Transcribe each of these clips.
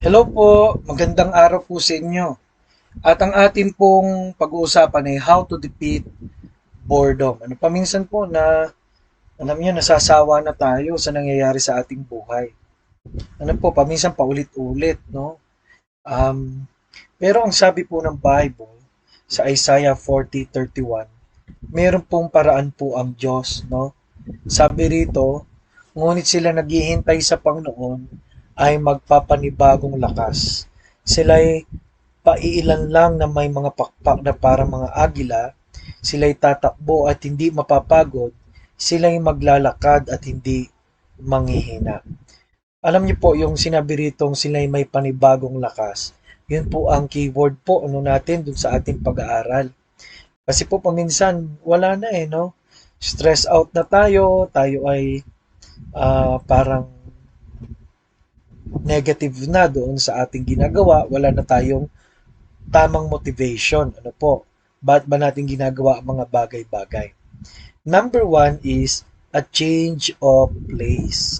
Hello po, magandang araw po sa inyo. At ang ating pong pag-uusapan ay how to defeat boredom. Paminsan po na, alam niyo, nasasawa na tayo sa nangyayari sa ating buhay. Paminsan paulit-ulit, no? Um, pero ang sabi po ng Bible sa Isaiah 40:31, meron pong paraan po ang Diyos, no? Sabi rito, ngunit sila naghihintay sa Panginoon ay magpapanibagong lakas. Sila'y paiilan lang na may mga pakpak na parang mga agila, sila'y tatakbo at hindi mapapagod, sila'y maglalakad at hindi manghihina. Alam niyo po yung sinabi ritong sila'y may panibagong lakas. Yun po ang keyword po natin dun sa ating pag-aaral. Kasi po paminsan wala na no? Stress out na tayo ay parang negative na doon sa ating ginagawa, wala na tayong tamang motivation. Ba't ba natin ginagawa ang mga bagay-bagay? Number one is a change of place.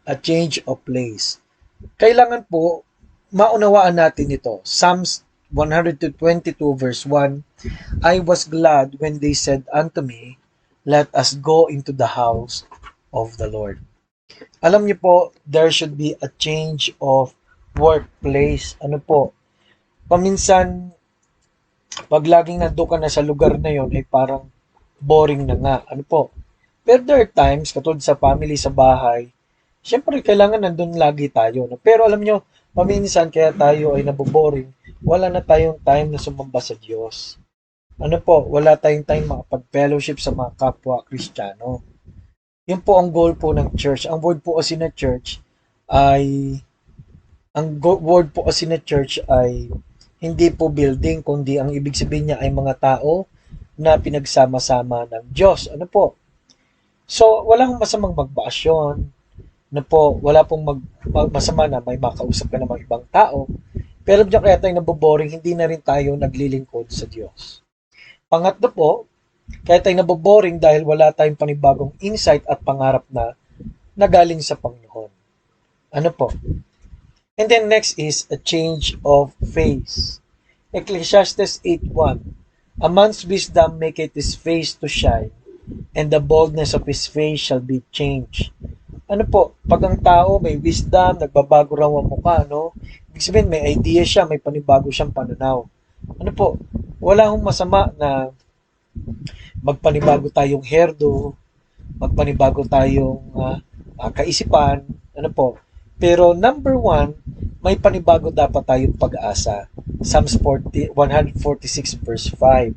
A change of place. Kailangan po maunawaan natin ito. Psalms 122 verse 1, I was glad when they said unto me, let us go into the house of the Lord. Alam niyo po, there should be a change of workplace. Paminsan, pag laging nandun ka na sa lugar na yon ay parang boring na nga. Pero there are times, katulad sa family, sa bahay, syempre kailangan nandun lagi tayo. No? Pero alam nyo, paminsan kaya tayo ay naboboring, wala na tayong time na sumamba sa Diyos. Wala tayong time makapag-fellowship sa mga kapwa Kristiyano. Yun po ang goal po ng church. Ang word po kasi na church ay hindi po building, kundi ang ibig sabihin niya ay mga tao na pinagsama-sama ng Diyos. So, wala akong masamang magbakasyon. Wala pong masama na may makausap ka ng mga ibang tao. Pero diyan kaya tayo naboboring, hindi na rin tayo naglilingkod sa Diyos. Pangatlo po, kaya tayo naboboring dahil wala tayong panibagong insight at pangarap na nagaling sa Panginoon. Ano po? And then next is a change of face. Ecclesiastes 8:1. A man's wisdom maketh his face to shine, and the boldness of his face shall be changed. Pag ang tao may wisdom, nagbabago raw ang mukha, no? Ibig sabihin, may idea siya, may panibago siyang pananaw. Wala hong masama na magpanibago tayong hairdo, magpanibago tayong kaisipan, Pero number one, may panibago dapat tayong pag-asa. Psalms 146 verse 5.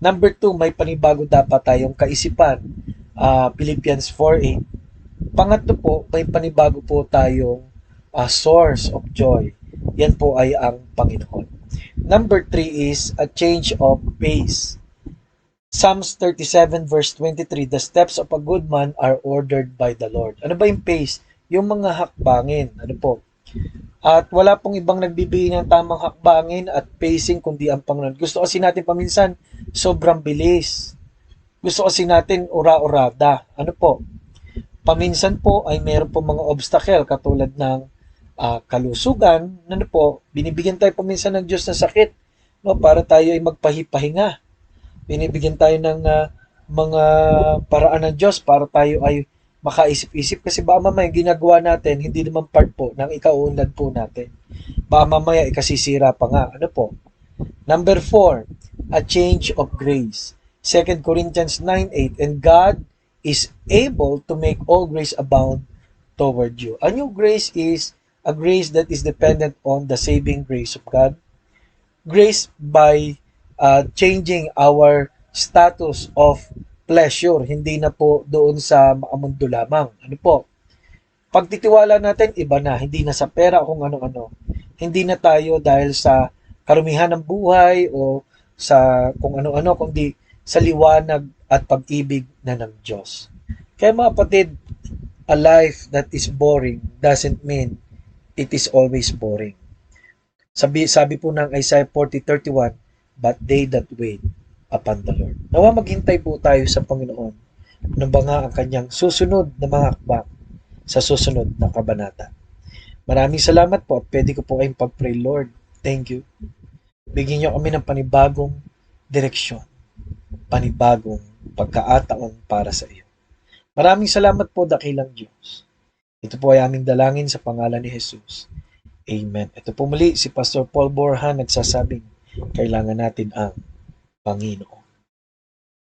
Number two, may panibago dapat tayong kaisipan. Philippians 4:8. Pangatlo po, may panibago po tayong source of joy. Yan po ay ang Panginoon. Number three is a change of pace. Psalms 37 verse 23, the steps of a good man are ordered by the Lord. Ano ba yung pace? Yung mga hakbangin. At wala pong ibang nagbibigay ng tamang hakbangin at pacing kundi ang Panginoon. Gusto kasi natin paminsan sobrang bilis. Gusto kasi natin ura-urada. Paminsan po ay meron po mga obstacle katulad ng kalusugan. Binibigyan tayo paminsan ng Diyos ng sakit, para tayo ay magpahipahinga. Binibigyan tayo ng mga paraan ng Diyos para tayo ay makaisip-isip kasi baka mamaya ginagawa natin hindi naman part po ng ikauunlad po natin. Baka mamaya ikasisira pa nga. Number 4, a change of grace. 2 Corinthians 9:8, and God is able to make all grace abound toward you. A new grace is a grace that is dependent on the saving grace of God. Grace by changing our status of pleasure, hindi na po doon sa makamundo lamang. Pagtitiwala natin, iba na, hindi na sa pera kung ano-ano. Hindi na tayo dahil sa karumihan ng buhay o sa kung ano-ano, kundi sa liwanag at pag-ibig na ng Diyos. Kaya mga kapatid, a life that is boring doesn't mean it is always boring. Sabi po ng Isaiah 40:31, but they that wait upon the Lord. Nawa maghintay po tayo sa Panginoon ng mga ang kanyang susunod na mga hakbang sa susunod na kabanata. Maraming salamat po at pwede ko po kayong pag-pray, Lord. Thank you. Bigyan niyo kami ng panibagong direksyon, panibagong pagkaataon para sa iyo. Maraming salamat po, dakilang Diyos. Ito po ay aming dalangin sa pangalan ni Jesus. Amen. Ito po muli si Pastor Paul Borja nagsasabing, kailangan natin ang Panginoon.